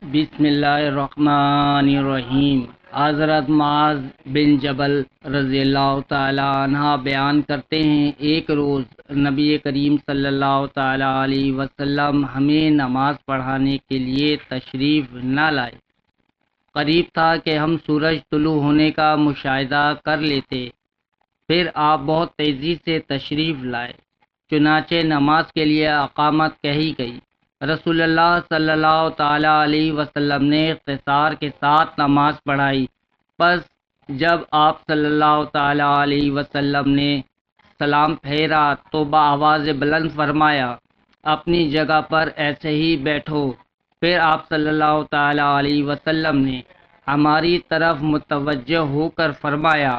بسم اللہ الرحمن الرحیم۔ حضرت معاذ بن جبل رضی اللہ تعالی عنہ بیان کرتے ہیں، ایک روز نبی کریم صلی اللہ تعالی علیہ وسلم ہمیں نماز پڑھانے کے لیے تشریف نہ لائے۔ قریب تھا کہ ہم سورج طلوع ہونے کا مشاہدہ کر لیتے، پھر آپ بہت تیزی سے تشریف لائے، چنانچہ نماز کے لیے اقامت کہی گئی۔ رسول اللہ صلی اللہ تعالیٰ علیہ وسلم نے اختصار کے ساتھ نماز پڑھائی۔ پس جب آپ صلی اللہ تعالیٰ علیہ وسلم نے سلام پھیرا تو بآواز بلند فرمایا، اپنی جگہ پر ایسے ہی بیٹھو۔ پھر آپ صلی اللہ تعالیٰ علیہ وسلم نے ہماری طرف متوجہ ہو کر فرمایا،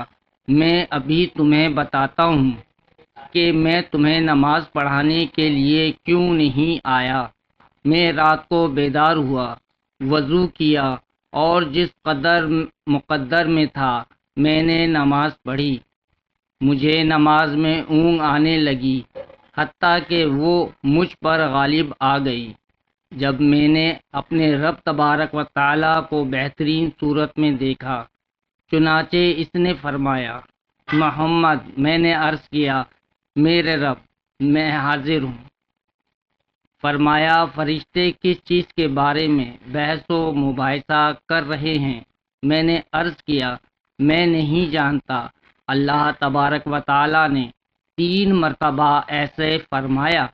میں ابھی تمہیں بتاتا ہوں کہ میں تمہیں نماز پڑھانے کے لیے کیوں نہیں آیا۔ میں رات کو بیدار ہوا، وضو کیا اور جس قدر مقدر میں تھا میں نے نماز پڑھی۔ مجھے نماز میں اونگ آنے لگی، حتیٰ کہ وہ مجھ پر غالب آ گئی۔ جب میں نے اپنے رب تبارک و تعالیٰ کو بہترین صورت میں دیکھا، چنانچہ اس نے فرمایا، محمد، میں نے عرض کیا، میرے رب، میں حاضر ہوں۔ فرمایا، فرشتے کس چیز کے بارے میں بحث و مباحثہ کر رہے ہیں؟ میں نے عرض کیا، میں نہیں جانتا۔ اللہ تبارک و تعالی نے 3 مرتبہ ایسے فرمایا۔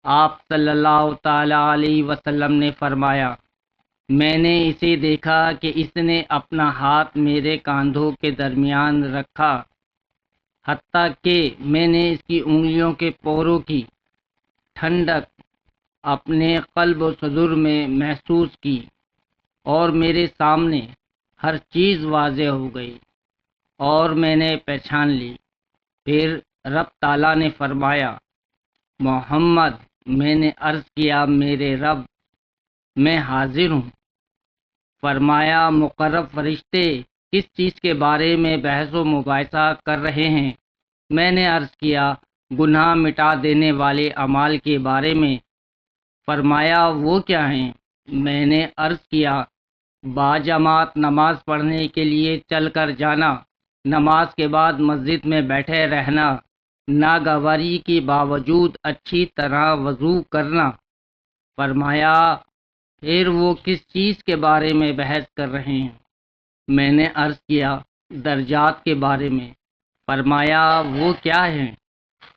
آپ صلی اللہ تعالی علیہ وسلم نے فرمایا، میں نے اسے دیکھا کہ اس نے اپنا ہاتھ میرے کاندھوں کے درمیان رکھا، حتیٰ کہ میں نے اس کی انگلیوں کے پوروں کی ٹھنڈک اپنے قلب و صدر میں محسوس کی، اور میرے سامنے ہر چیز واضح ہو گئی اور میں نے پہچان لی۔ پھر رب تعالیٰ نے فرمایا، محمد، میں نے عرض کیا، میرے رب، میں حاضر ہوں۔ فرمایا، مقرب فرشتے کس چیز کے بارے میں بحث و مباحثہ کر رہے ہیں؟ میں نے عرض کیا، گناہ مٹا دینے والے اعمال کے بارے میں۔ فرمایا، وہ کیا ہیں؟ میں نے عرض کیا، باجماعت نماز پڑھنے کے لیے چل کر جانا، نماز کے بعد مسجد میں بیٹھے رہنا، ناگواری کے باوجود اچھی طرح وضو کرنا۔ فرمایا، پھر وہ کس چیز کے بارے میں بحث کر رہے ہیں؟ میں نے عرض کیا، درجات کے بارے میں۔ فرمایا، وہ کیا ہیں؟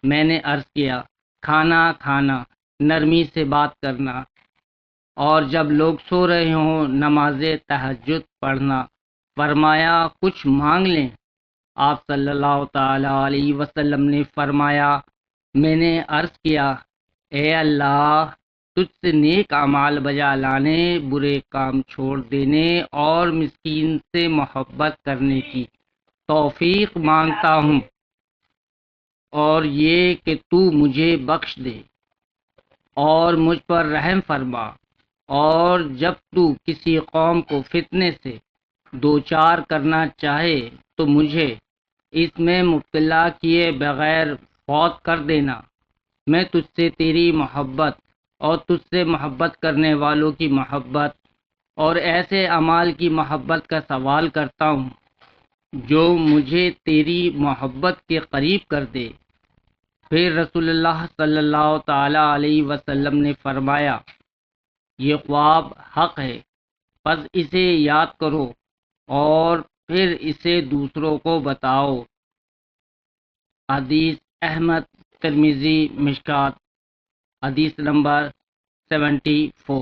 میں نے عرض کیا، کھانا کھانا، نرمی سے بات کرنا، اور جب لوگ سو رہے ہوں نماز تہجد پڑھنا۔ فرمایا، کچھ مانگ لیں۔ آپ صلی اللہ تعالی علیہ وسلم نے فرمایا، میں نے عرض کیا، اے اللہ، تجھ سے نیک اعمال بجا لانے، برے کام چھوڑ دینے اور مسکین سے محبت کرنے کی توفیق مانگتا ہوں، اور یہ کہ تو مجھے بخش دے اور مجھ پر رحم فرما، اور جب تو کسی قوم کو فتنے سے دوچار کرنا چاہے تو مجھے اس میں مبتلا کیے بغیر فوت کر دینا۔ میں تجھ سے تیری محبت اور تجھ سے محبت کرنے والوں کی محبت اور ایسے اعمال کی محبت کا سوال کرتا ہوں جو مجھے تیری محبت کے قریب کر دے۔ پھر رسول اللہ صلی اللہ تعالی علیہ وسلم نے فرمایا، یہ خواب حق ہے، پس اسے یاد کرو اور پھر اسے دوسروں کو بتاؤ۔ حدیث احمد، ترمذی، مشکات، حدیث نمبر 74۔